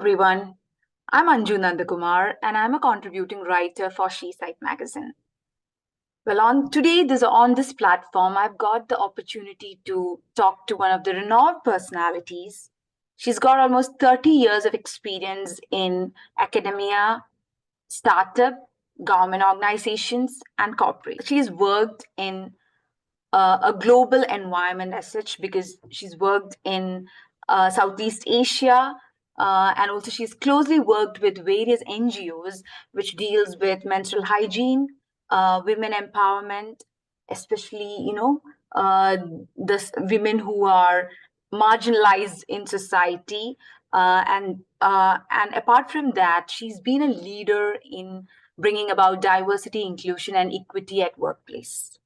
everyone. I'm Anju Nandakumar and I'm a contributing writer for SheSight Magazine. Well, on this platform, I've got the opportunity to talk to one of the renowned personalities. She's got almost 30 years of experience in academia, startup, government organizations, and corporate. She's worked in a global environment as such because she's worked in Southeast Asia, and also she's closely worked with various NGOs which deals with menstrual hygiene, women empowerment, especially uh, women who are marginalized in society, and apart from that, she's been a leader in bringing about diversity, inclusion, and equity at workplace.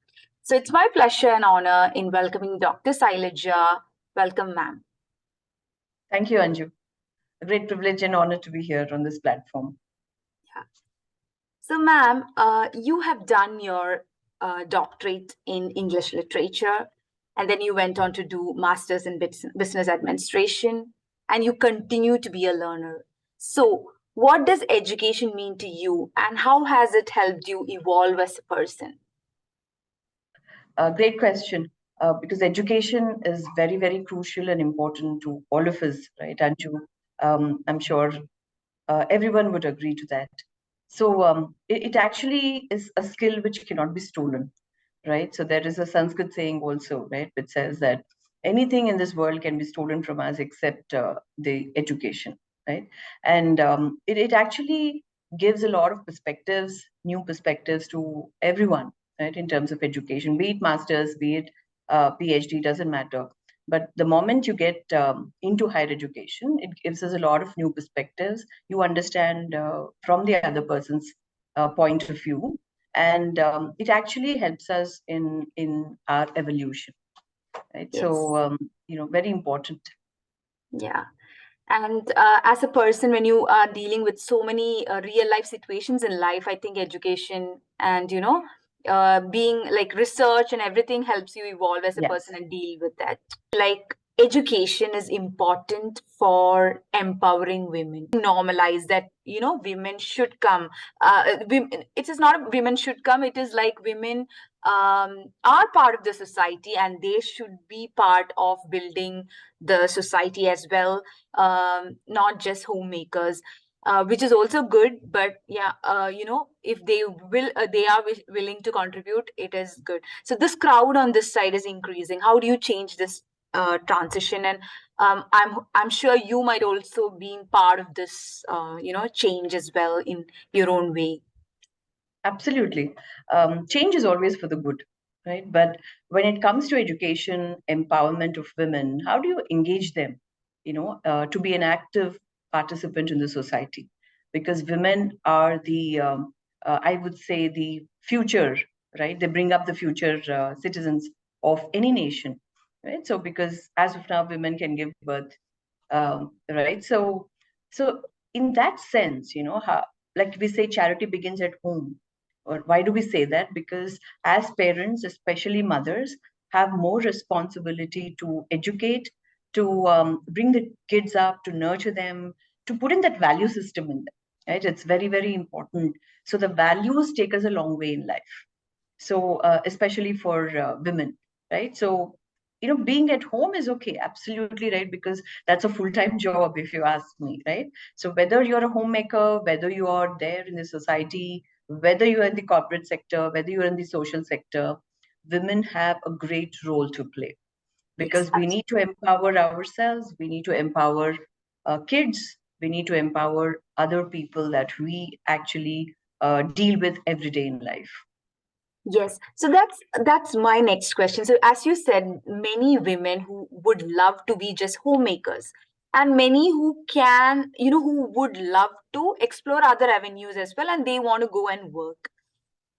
So it's my pleasure and honor in welcoming Dr. Sailaja. Welcome, ma'am. Thank you, Anju. A great privilege and honor to be here on this platform. Yeah. So, ma'am, you have done your doctorate in English literature, and then you went on to do masters in business administration, and you continue to be a learner. So, what does education mean to you, and how has it helped you evolve as a person? Great question, because education is very, very crucial and important to all of us, right, Anju? I'm sure everyone would agree to that. So it actually is a skill which cannot be stolen, right? So there is a Sanskrit saying also, right, which says that anything in this world can be stolen from us except the education, right? And it actually gives a lot of perspectives, new perspectives to everyone, right, in terms of education, be it masters, be it PhD, doesn't matter. But the moment you get into higher education, it gives us a lot of new perspectives. You understand from the other person's point of view, and it actually helps us in our evolution, right? Yes. So very important. Yeah. And as a person, when you are dealing with so many real life situations in life, I think education and, being like research and everything helps you evolve as a Yes. person and deal with that. Like education is important for empowering women. Normalize that, women should come. It is not women should come. It is like women are part of the society and they should be part of building the society as well, not just homemakers, which is also good. But yeah, if they are willing to contribute, it is good. So this crowd on this side is increasing. How do you change this transition? And I'm sure you might also be part of this, change as well in your own way. Absolutely. Change is always for the good, right? But when it comes to education, empowerment of women, how do you engage them, to be an active participant in the society? Because women are I would say, the future, right? They bring up the future citizens of any nation, right? So because as of now, women can give birth, right? So in that sense, how, like we say, charity begins at home. Or why do we say that? Because as parents, especially mothers, have more responsibility to educate, to bring the kids up, to nurture them, to put in that value system in them, right? It's very, very important. So the values take us a long way in life. So especially for women, right? So being at home is okay, absolutely, right? Because that's a full-time job, if you ask me, right? So whether you're a homemaker, whether you are there in the society, whether you're in the corporate sector, whether you're in the social sector, women have a great role to play, because we need to empower ourselves, we need to empower kids, we need to empower other people that we actually deal with every day in life. Yes. So that's my next question. So as you said, many women who would love to be just homemakers, and many who can, who would love to explore other avenues as well, and they want to go and work.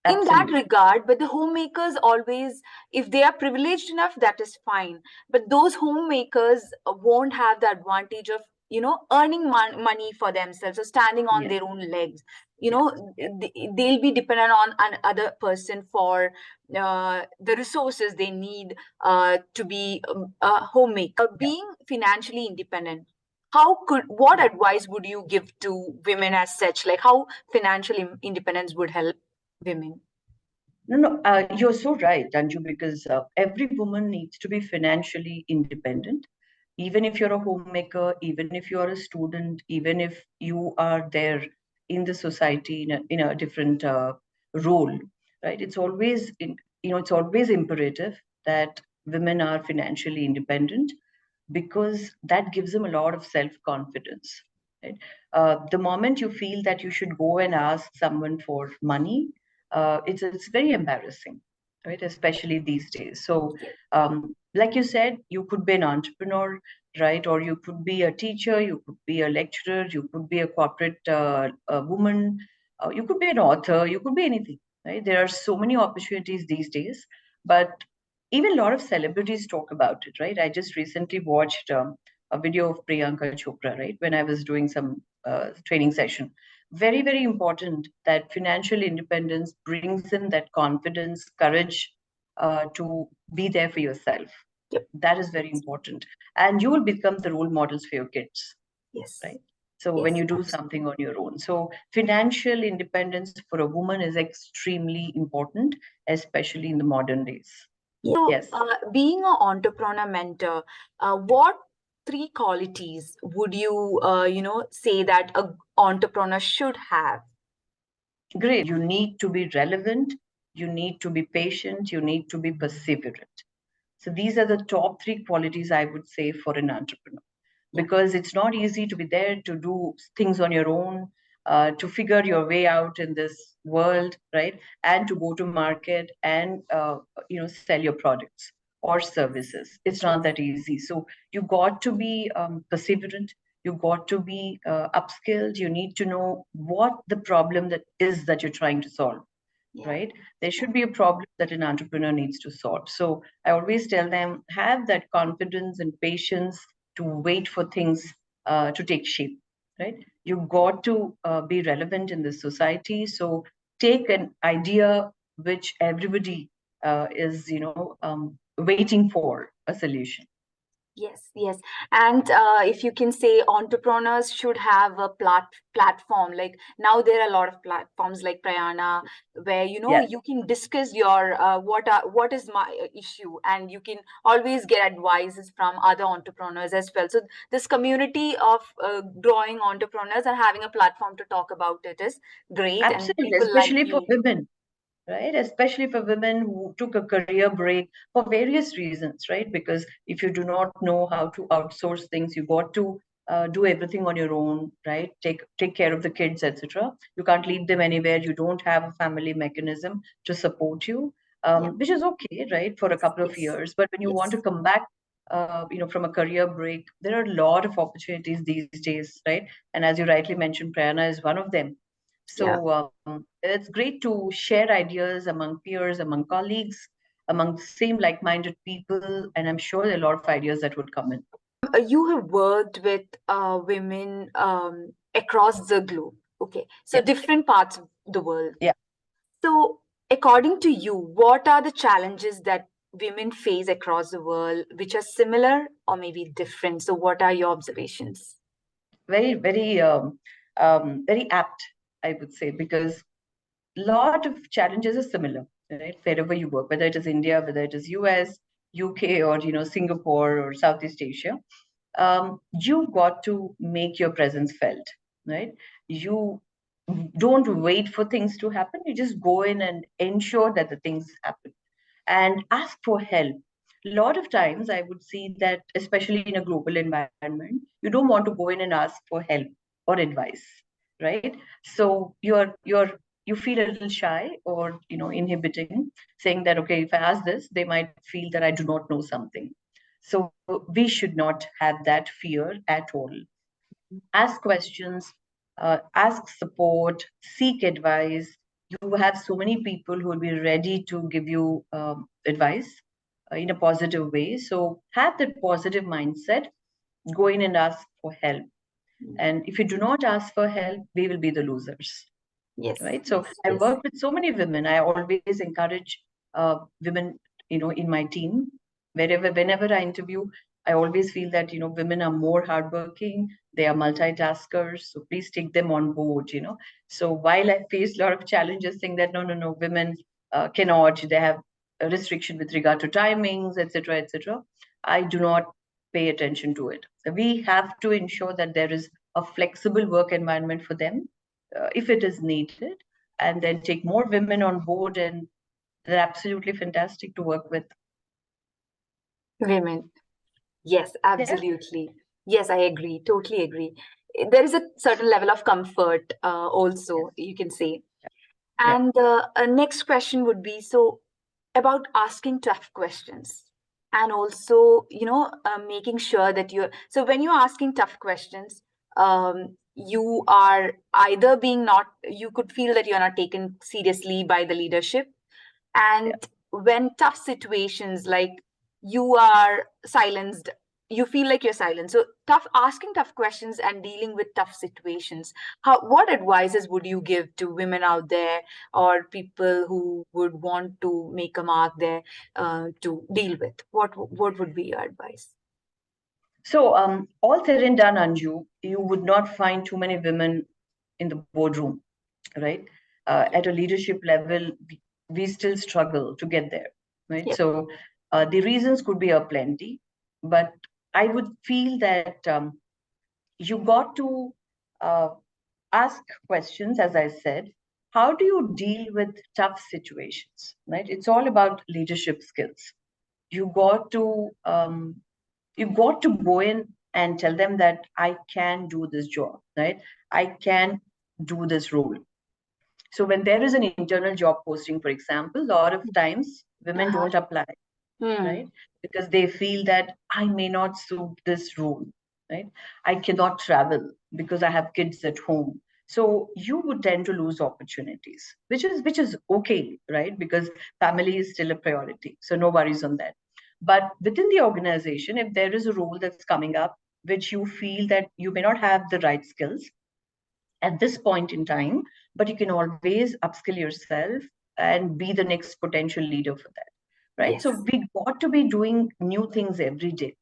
In that Absolutely. regard, but the homemakers always, if they are privileged enough, that is fine. But those homemakers won't have the advantage of earning money for themselves or standing on Yes. their own legs. Yes. They'll be dependent on another person for the resources they need to be a homemaker. Being financially independent, what advice would you give to women as such? Like how financial independence would help women? No, you're so right, Anju, because every woman needs to be financially independent. Even if you're a homemaker, even if you're a student, even if you are there in the society in a different role, right? It's always imperative that women are financially independent because that gives them a lot of self-confidence. Right? The moment you feel that you should go and ask someone for money, it's very embarrassing, right? Especially these days. So, Yeah. like you said, you could be an entrepreneur, right? Or you could be a teacher, you could be a lecturer, you could be a corporate woman, you could be an author, you could be anything, right? There are so many opportunities these days, but even a lot of celebrities talk about it, right? I just recently watched a video of Priyanka Chopra, right? When I was doing some training session. Very, very important that financial independence brings in that confidence, courage to be there for yourself. Yep. That is very important. And you will become the role models for your kids, Yes. right? So when Yes. you do something on your own. So financial independence for a woman is extremely important, especially in the modern days. So, Yes. being an entrepreneur mentor, what three qualities would you, say that a entrepreneur should have? Great. You need to be relevant, you need to be patient, you need to be perseverant. So these are the top three qualities I would say for an entrepreneur, Yeah. because it's not easy to be there to do things on your own, to figure your way out in this world, right? And to go to market and sell your products or services. It's not that easy. So you got to be perseverant. You got to be upskilled. You need to know what the problem that is that you're trying to solve, Yeah. right? There should be a problem that an entrepreneur needs to solve. So I always tell them, have that confidence and patience to wait for things to take shape, right? You got to be relevant in this society. So take an idea which everybody is, waiting for a solution. Yes, yes. And if you can say entrepreneurs should have a platform, like now there are a lot of platforms like Prayana where Yes, you can discuss your what is my issue, and you can always get advices from other entrepreneurs as well. So this community of growing entrepreneurs and having a platform to talk about it is great, and absolutely, people like especially for you. women, right? Especially for women who took a career break for various reasons, right? Because if you do not know how to outsource things, you got to do everything on your own, right? Take care of the kids, etc. You can't leave them anywhere. You don't have a family mechanism to support you, Yeah. which is okay, right, for a couple of Yes. years. But when you want Yes. to come back, from a career break, there are a lot of opportunities these days, right? And as you rightly mentioned, Prayana is one of them. Yeah. So it's great to share ideas among peers, among colleagues, among same like-minded people, and I'm sure there are a lot of ideas that would come in. You have worked with women across the globe. Okay, so Yeah, different parts of the world. yeah. So, according to you, what are the challenges that women face across the world, which are similar or maybe different? So, what are your observations? Very, very, very apt, I would say, because a lot of challenges are similar, right? Wherever you work, whether it is India, whether it is US, UK, or Singapore or Southeast Asia, you got to make your presence felt, right? You don't wait for things to happen. You just go in and ensure that the things happen and ask for help. A lot of times, I would see that, especially in a global environment, you don't want to go in and ask for help or advice, right? So you feel a little shy or inhibiting, saying that okay, if I ask this, they might feel that I do not know something. So we should not have that fear at all. Ask questions, ask support, seek advice. You have so many people who will be ready to give you advice in a positive way. So have that positive mindset, go in and ask for help. And if you do not ask for help, we will be the losers, Yes, right? So yes, I yes. work with so many women. I always encourage women, in my team, whenever I interview, I always feel that, women are more hardworking, they are multitaskers, so please take them on board. So while I faced a lot of challenges saying that, no, no, no, women cannot, they have a restriction with regard to timings, etc., etc., I do not pay attention to it. We have to ensure that there is a flexible work environment for them if it is needed, and then take more women on board, and they're absolutely fantastic to work with. Women. Yes, Yeah, absolutely. Yes, I agree. Totally agree. There is a certain level of comfort, also, yes, you can say. yeah, And the next question would be so about asking tough questions and also, making sure that you're so when you're asking tough questions, you are either being not, you could feel that you're not taken seriously by the leadership, yeah. and when tough situations like you are silenced, you feel like you're silenced. So tough asking tough questions and dealing with tough situations, how, what advices would you give to women out there or people who would want to make a mark there, to deal with, what would be your advice? So, all said and done, Anju, you would not find too many women in the boardroom, right? At a leadership level, we still struggle to get there, right? Yep. So, the reasons could be a plenty, but I would feel that you got to uh, ask questions, as I said. How do you deal with tough situations, right? It's all about leadership skills. You got to go in and tell them that I can do this job, right? I can do this role. So when there is an internal job posting, for example, a lot of times women Uh-huh. don't apply, right? Hmm. Because they feel that I may not suit this role, right? I cannot travel because I have kids at home. So you would tend to lose opportunities, which is okay, right? Because family is still a priority. So no worries on that. But within the organization, if there is a role that's coming up, which you feel that you may not have the right skills, at this point in time, but you can always upskill yourself and be the next potential leader for that. Right. So Yes. we got to be doing new things every day.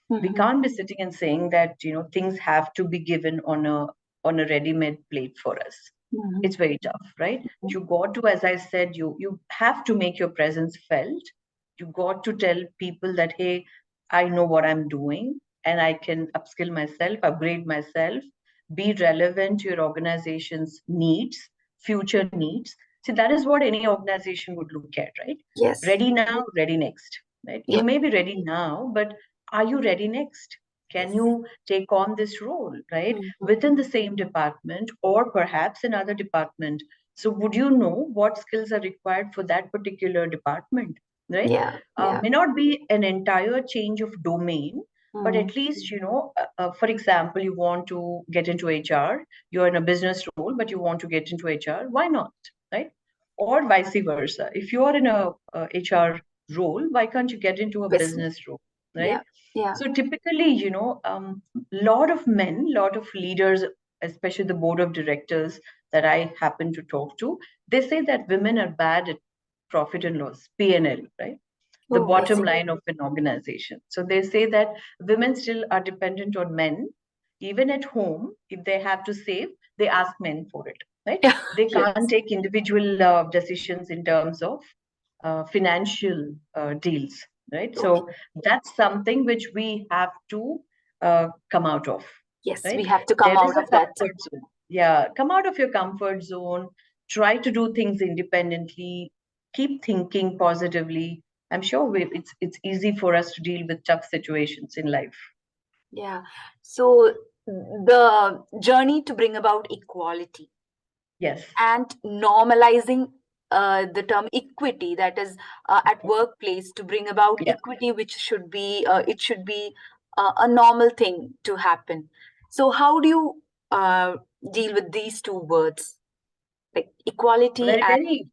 We Hmm. can't be sitting and saying that, things have to be given on a ready-made plate for us. Hmm. It's very tough, right? You got to, as I said, you have to make your presence felt. You got to tell people that, hey, I know what I'm doing and I can upskill myself, upgrade myself, be relevant to your organization's needs, future needs. See, that is what any organization would look at, right? Yes. Ready now, ready next, right? You Yep. may be ready now, but are you ready next? Can Yes. you take on this role, right? Hmm. Within the same department or perhaps another department. So, would you know what skills are required for that particular department, right? Yeah. Yeah. May not be an entire change of domain, but Mm. at least, for example, you want to get into HR, you're in a business role, but you want to get into HR, why not, right? Or vice versa. If you are in a HR role, why can't you get into a Business. business role, right? Yeah. Yeah. So typically, lot of men, lot of leaders, especially the board of directors that I happen to talk to, they say that women are bad at profit and loss, P&L, right? The Oh, I bottom see. line of an organization. So they say that women still are dependent on men. Even at home, if they have to save, they ask men for it, right? Yeah. They can't Yes. take individual decisions in terms of financial deals, right? Okay. So that's something which we have to come out of, Yes, we right? have to come There is out a of that. comfort zone. Yeah, come out of your comfort zone, try to do things independently, keep thinking positively. I'm sure it's easy for us to deal with tough situations in life. Yeah. So the journey to bring about equality Yes. and normalizing the term equity, that is, at workplace, to bring about Yeah. equity, which should be, it should be a normal thing to happen. So how do you deal with these two words, like equality Very, and very,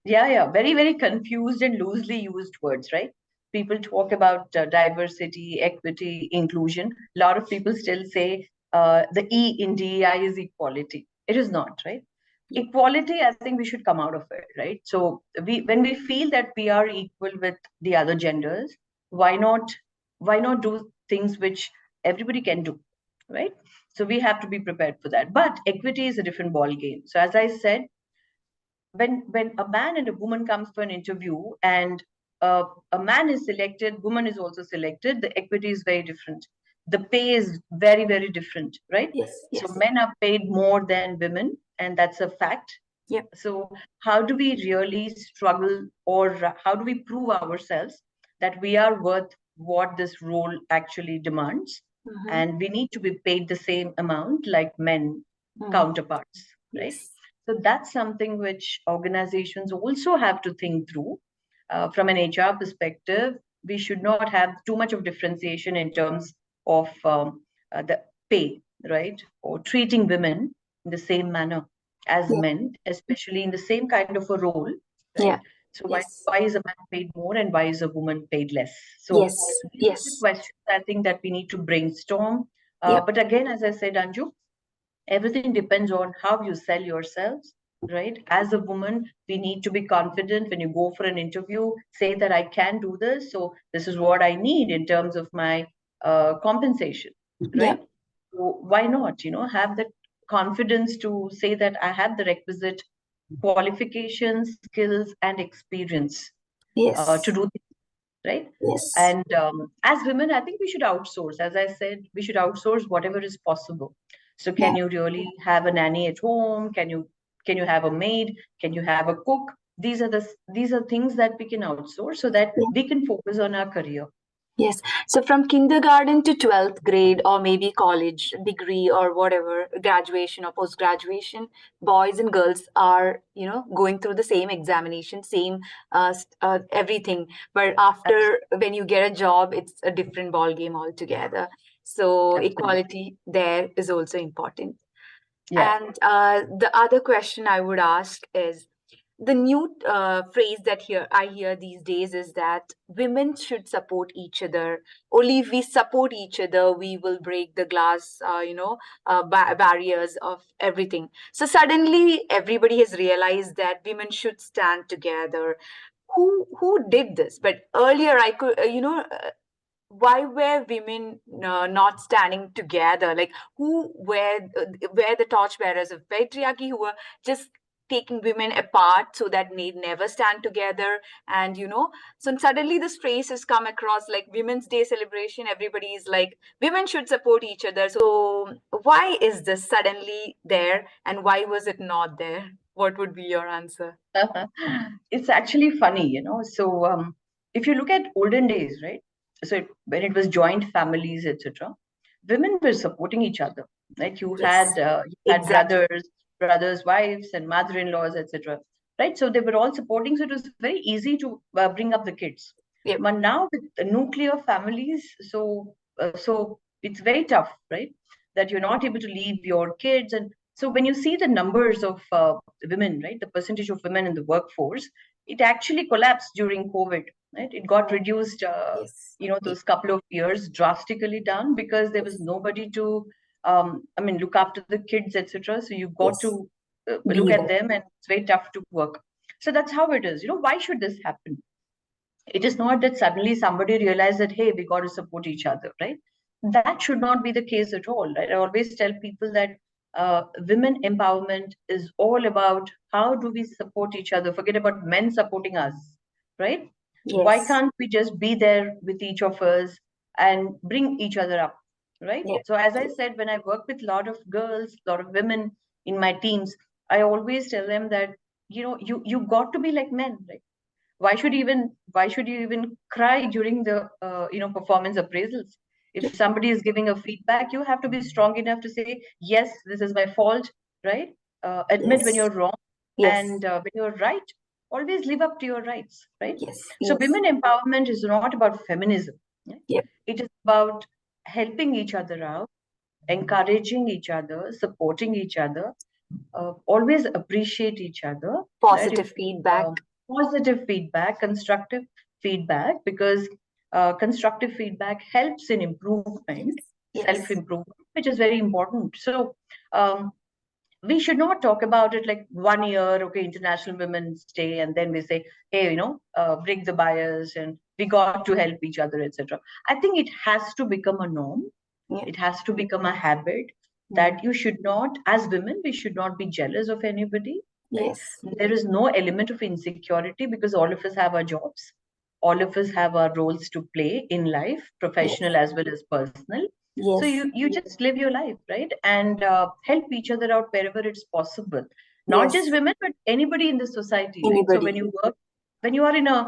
yeah, yeah. Very, very confused and loosely used words, right? People talk about diversity, equity, inclusion. A lot of people still say the E in DEI is equality. It is not, right? yeah. Equality, I think we should come out of it, right? So when we feel that we are equal with the other genders, why not why not do things which everybody can do, right? So we have to be prepared for that. But equity is a different ball game. So as I said, when a man and a woman comes for an interview, and a man is selected, woman is also selected, the equity is very different. The pay is very, very different, right? Yes, So yes. men are paid more than women, and that's a fact. Yep. So how do we really struggle, or how do we prove ourselves that we are worth what this role actually demands, Mm-hmm. and we need to be paid the same amount like men Mm. counterparts, right? Yes. So that's something which organizations also have to think through. From an HR perspective, we should not have too much of differentiation in terms of the pay, right? Or treating women in the same manner as Yep. men, especially in the same kind of a role, right? Yeah. So Yes. why is a man paid more and why is a woman paid less? So Yes. these are the Yes. questions I think that we need to brainstorm. Yep. But again, as I said, Anju, everything depends on how you sell yourselves, right? As a woman, we need to be confident when you go for an interview, say that I can do this, so this is what I need in terms of my compensation, right? Yep. So why not, have that confidence to say that I have the requisite qualifications, skills, and experience to Yes. do, right? Yes. And as women, I think we should outsource. As I said, we should outsource whatever is possible. So, Yeah. can you really have a nanny at home? Can you have a maid? Can you have a cook? These are things that we can outsource so that Yeah. we can focus on our career. Yes. So from kindergarten to 12th grade, or maybe college degree or whatever, graduation or post graduation, boys and girls are, going through the same examination, same everything. But after, when you get a job, it's a different ball game altogether. So Absolutely. equality there is also important. Yeah. And the other question I would ask is, the new phrase that I hear these days is that women should support each other. Only if we support each other, we will break the glass, barriers of everything. So suddenly, everybody has realized that women should stand together. Who did this? But earlier, I could, why were women not standing together? Like, who were the torchbearers of patriarchy, who were just taking women apart so that they'd never stand together? And so suddenly this phrase has come across, like Women's Day celebration, everybody is like, women should support each other. So why is this suddenly there, and why was it not there? What would be your answer? It's actually funny, So if you look at olden days, right? So when it was joint families, etc., women were supporting each other. Like Yes, you had exactly. brothers, wives, and mother-in-laws, etc. Right? So they were all supporting. So it was very easy to bring up the kids. Yep. But now with the nuclear families, so it's very tough, right? That you're not able to leave your kids, and so when you see the numbers of women, right, the percentage of women in the workforce, it actually collapsed during COVID, right? It got Oh, reduced, yes. those couple of years drastically down because there was Yes. nobody to, look after the kids, etc. So you got Yes. to look Be at there. them, and it's very tough to work. So that's how it is. Why should this happen? It is not that suddenly somebody realized that, hey, we got to support each other, right? That should not be the case at all, right? I always tell people that women empowerment is all about how do we support each other, forget about men supporting us, right? Why Yes. can't we just be there with each of us and bring each other up, right? Yeah. So as I said, when I work with a lot of girls, a lot of women in my teams, I always tell them that you got to be like men, right? Why should you even cry during the performance appraisals? If somebody is giving a feedback, you have to be strong enough to say, yes, this is my fault, right? Admit when Yes. you're wrong, Yes. and when you're right, always live up to your rights, right? Yes. So Yes. women empowerment is not about feminism, right? Yeah. It is about helping each other out, encouraging each other, supporting each other, always appreciate each other, right? Positive If feedback. positive feedback, constructive feedback, because constructive feedback helps in improvement, Yes. self Yes. improvement, which is very important. So, um, we should not talk about it like 1 year, okay, International Women's Day, and then we say, hey, break the bias and we got to help each other, etc. I think it has to become a norm. Yeah. It has to become a habit Mm. that you should not, as women, we should not be jealous of anybody, right? Yes. There is no element of insecurity because all of us have our jobs, all of us have our roles to play in life, Yes. professional as well as personal. So Yes. you just live your life, right? And help each other out wherever it's possible. Not just Yes. women, but anybody in the society, right? So when Anybody. you work, when you are in a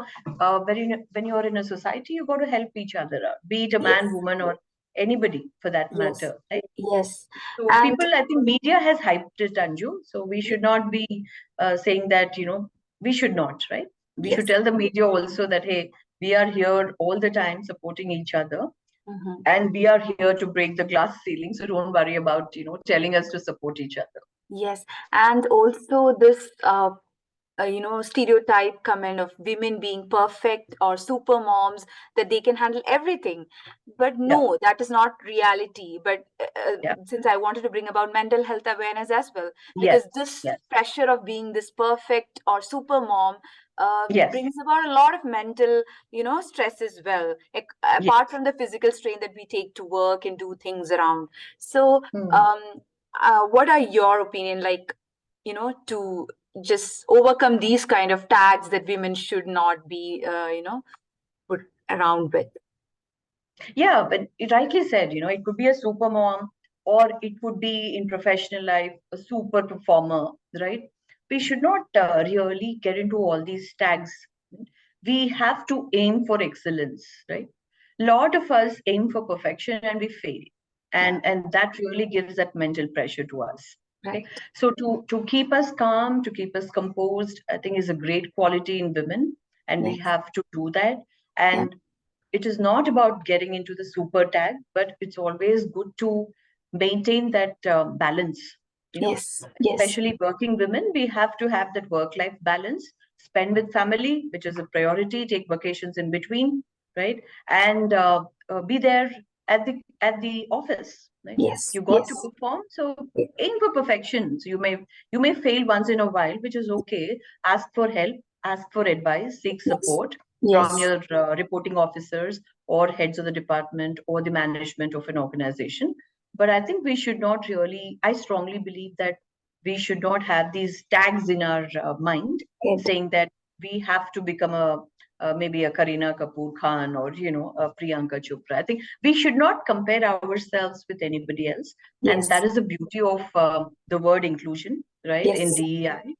when you are in a society, you got to help each other out, be it a Yes. man, woman, or anybody for that Yes. matter, right? Yes. So And people, I think media has hyped it, Anju. So we should not be saying that, we should not, right? We should yes. tell the media also that, hey, we are here all the time supporting each other, Mhm. and we are here to break the glass ceiling. So don't worry about, telling us to support each other. Yes. And also this stereotype comment of women being perfect or super moms, that they can handle everything, but Yeah, no, that is not reality. But yeah, since I wanted to bring about mental health awareness as well, yes, because this yes, pressure of being this perfect or super mom yes, brings about a lot of mental stress as well, yes. apart from the physical strain that we take to work and do things around. So Hmm. um what are your opinion, like, to just overcome these kind of tags that women should not be put around with? Yeah, but you rightly said, it could be a super mom, or it could be in professional life, a super performer, right? We should not really get into all these tags. We have to aim for excellence, right? A lot of us aim for perfection and we fail. Yeah. And that really gives that mental pressure to us. Okay. Right. So to keep us calm, to keep us composed, I think is a great quality in women. And we Yes. have to do that. Yeah. And it is not about getting into the super tag, but it's always good to maintain that balance. You know, Yes. Yes. especially working women, we have to have that work-life balance. Spend with family, which is a priority. Take vacations in between, right? And be there at the office, right? Yes. You got to Yes. perform, so aim for perfection. So you may fail once in a while, which is okay. Ask for help, ask for advice, seek Yes. support from Yes. your reporting officers or heads of the department or the management of an organization. But I think we should not really, I strongly believe that we should not have these tags in our mind Good. saying that we have to become maybe a Karina Kapoor Khan or a Priyanka Chopra. I think we should not compare ourselves with anybody else, and that Yes. is the beauty of the word inclusion, right? In Yes. DEI,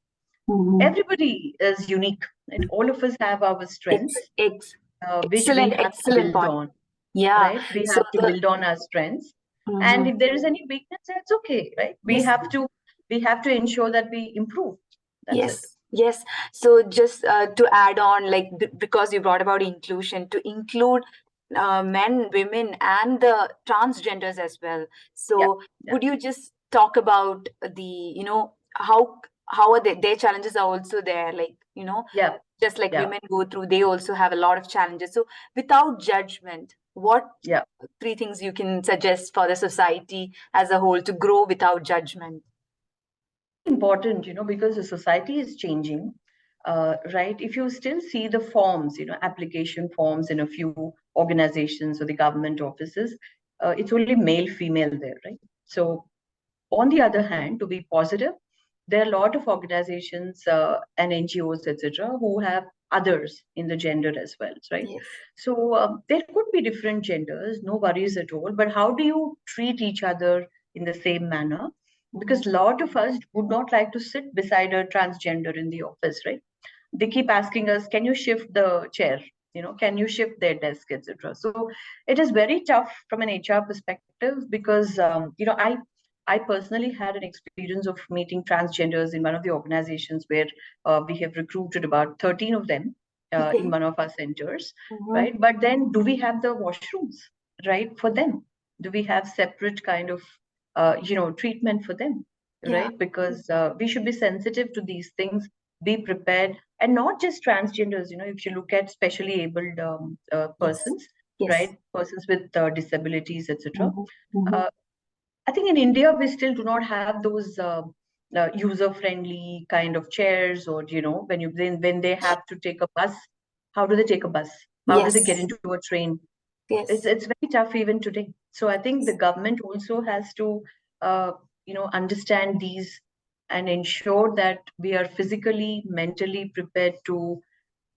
Mm-hmm. everybody is unique, and all of us have our strengths, which we Excellent, have to excellent build point. on, Yeah. right? We So have to the build on our strengths, and Mhm. if there is any weakness, that's okay, right? we Yes. have to we have to ensure that we improve. That's it. Yes, yes. So just to add on, like, because you brought about inclusion, to include men, women, and the transgenders as well. Yeah, So yeah, could you just talk about how are their challenges are also there? Like, yeah, just like yeah, women go through, they also have a lot of challenges. So without judgment, what yeah. three things you can suggest for the society as a whole to grow without judgment? Very important, because the society is changing, right? If you still see the forms, application forms in a few organizations or the government offices, it's only male, female there, right? So, on the other hand, to be positive, there are a lot of organizations and NGOs, etc., who have others in the gender as well, right? Yes. So there could be different genders, no worries at all. But how do you treat each other in the same manner? Mhm. Because a lot of us would not like to sit beside a transgender in the office, right? They keep asking us, can you shift the chair? Can you shift their desk, etc. So it is very tough from an HR perspective because I personally had an experience of meeting transgenders in one of the organizations where we have recruited about 13 of them in Okay. one of our centers, Mhm. right? But then do we have the washrooms, right, for them? Do we have separate kind of, treatment for them, Yeah. right? Because we should be sensitive to these things, be prepared, and not just transgenders. If you look at specially abled Yes. persons, Yes. right, persons with disabilities, etc. Mhm. Mhm. Uh, I think in India we still do not have those user-friendly kind of chairs, or when they have to take a bus, how do they take a bus? How do they get Yes. into a train? It's Yes. it's very tough even today. So I think the government also has to uh, understand these and ensure that we are physically, mentally prepared to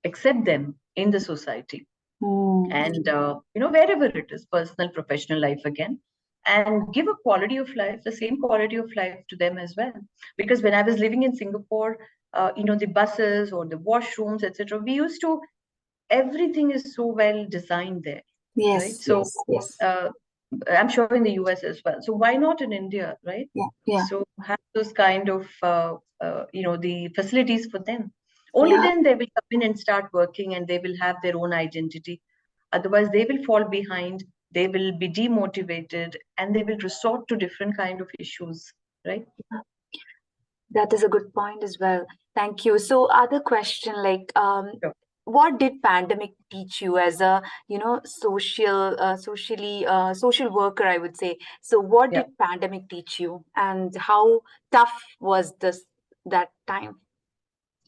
accept them in the society, Mm. and wherever it is, personal, professional life again, and give a quality of life, the same quality of life to them as well. Because when I was living in Singapore, the buses or the washrooms, etc., we used to, everything is so well designed there, right? Yes. So Yes. Yes. uh, I'm sure in the US as well. So why not in India, right? Yeah. Yeah. So have those kind of the facilities for them. Only Yeah. then they will come in and start working, and they will have their own identity. Otherwise, they will fall behind. They will be demotivated, and they will resort to different kind of issues, right? That is a good point as well. Thank you. So, other question, like, Sure. what did pandemic teach you as a, social worker, I would say. So, what Yeah. did pandemic teach you, and how tough was this that time?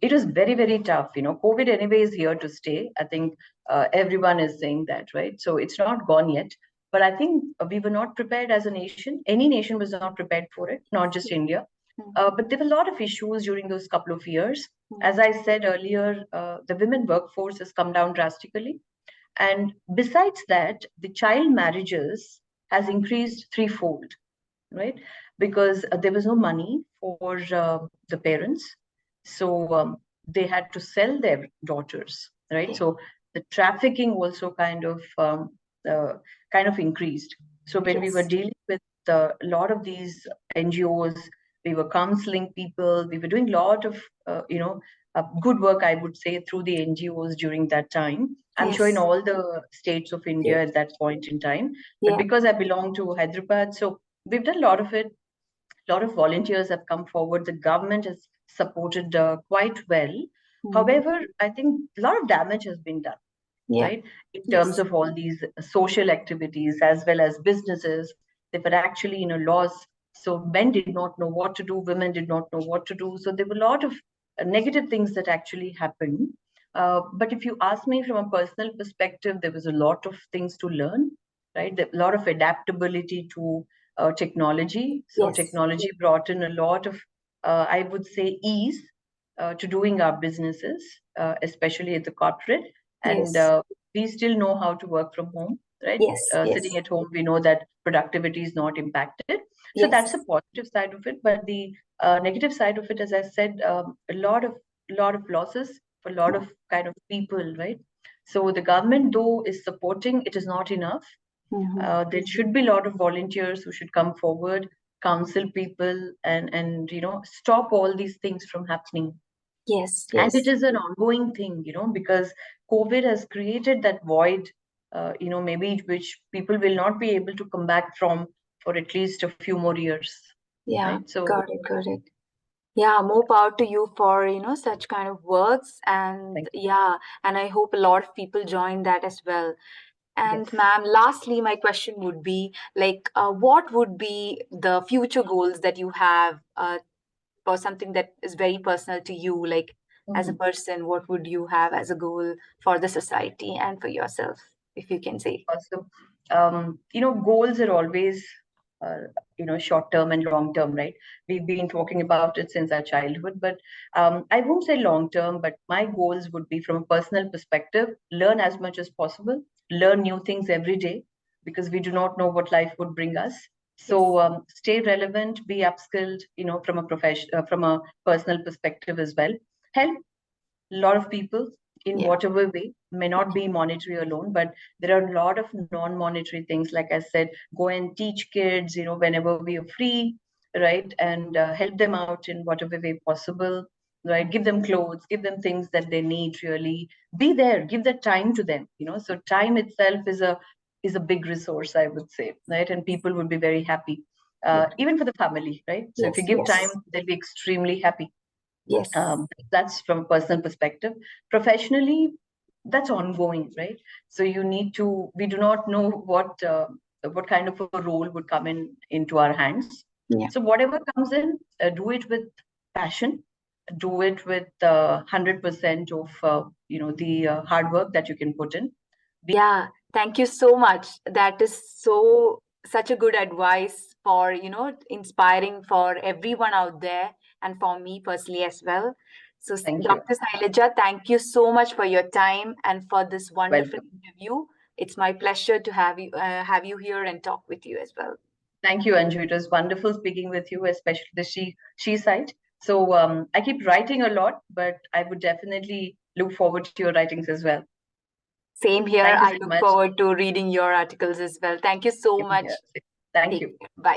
It was very, very tough. COVID anyway is here to stay. I think everyone is saying that, right? So it's not gone yet. But I think we were not prepared as a nation. Any nation was not prepared for it, not just India. Mm, But there were a lot of issues during those couple of years. As mm, I said earlier, the women workforce has come down drastically. And besides that, the child marriages has increased threefold, right? Because there was no money for the parents. So they had to sell their daughters, right? okay. So the trafficking also uh, kind of increased. So when we were Yes. dealing with a lot of these NGOs, we were counseling people, we were doing a lot of, good work, I would say, through the NGOs during that time. I'm sure in Yes. all the states of India Yes. at that point in time. But Yeah. because I belong to Hyderabad, so we've done a lot of it. A lot of volunteers have come forward. The government has supported quite well. Mm, However, I think a lot of damage has been done, yeah. right? In terms Yes. of all these social activities as well as businesses. They were actually in a loss. So men did not know what to do, women did not know what to do. So there were a lot of negative things that actually happened. But if you ask me from a personal perspective, there was a lot of things to learn, right? A lot of adaptability to technology. So Yes. technology brought in a lot of, I would say, ease to doing our businesses, especially at the corporate. And Yes. we still know how to work from home, right? Yes. Sitting Yes. at home, we know that productivity is not impacted. So that's a Yes. positive side of it. But the negative side of it, as I said, a lot of losses for a lot Yeah. of kind of people, right? So the government, though, is supporting, it is not enough. Mm-hmm. There should be a lot of volunteers who should come forward, counsel people, and stop all these things from happening. Yes. And it Yes. is an ongoing thing, because COVID has created that void, maybe which people will not be able to come back from for at least a few more years, Yeah. right? So Got it. Got it. Yeah, more power to you for, such kind of works. And thank yeah, and I hope a lot of people join that as well. you. Yes. And ma'am, lastly, my question would be like, what would be the future goals that you have for something that is very personal to you? Like, as a Mhm. person, what would you have as a goal for the society and for yourself, if you can say? So, goals are always, short term and long term, right? We've been talking about it since our childhood, but I won't say long term, but my goals would be from a personal perspective, learn as much as possible, learn new things every day, because we do not know what life would bring us. Yes. So stay relevant, be upskilled, from a personal perspective as well. Help a lot of people in Yeah. whatever way, may not be monetary alone, but there are a lot of non-monetary things. Like I said, go and teach kids, whenever we are free, right? And help them out in whatever way possible, right? Give them clothes, give them things that they need, really be there, give that time to them, so time itself is a big resource, I would say, right? And people would be very happy, Yeah. even for the family, right? So if you Yes. give time, Yes. they'll be extremely happy. Yes. That's from a personal perspective. Professionally, that's ongoing, right? So we do not know what kind of a role would come into our hands. Yeah. So whatever comes in, do it with passion, do it with 100% of the hard work that you can put in. Yeah, thank you so much. That is such a good advice for, inspiring for everyone out there and for me personally as well. So, Thank you. Dr. Sailaja, thank you so much for your time and for this wonderful Welcome. interview. It's my pleasure to have you here and talk with you as well. Thank you, Anju. It was wonderful speaking with you, especially the she site. So I keep writing a lot, but I would definitely look forward to your writings as well. Same here. Thank you I so look much. forward to reading your articles as well. Thank you so Same much. here. Thank Take you. care. Bye.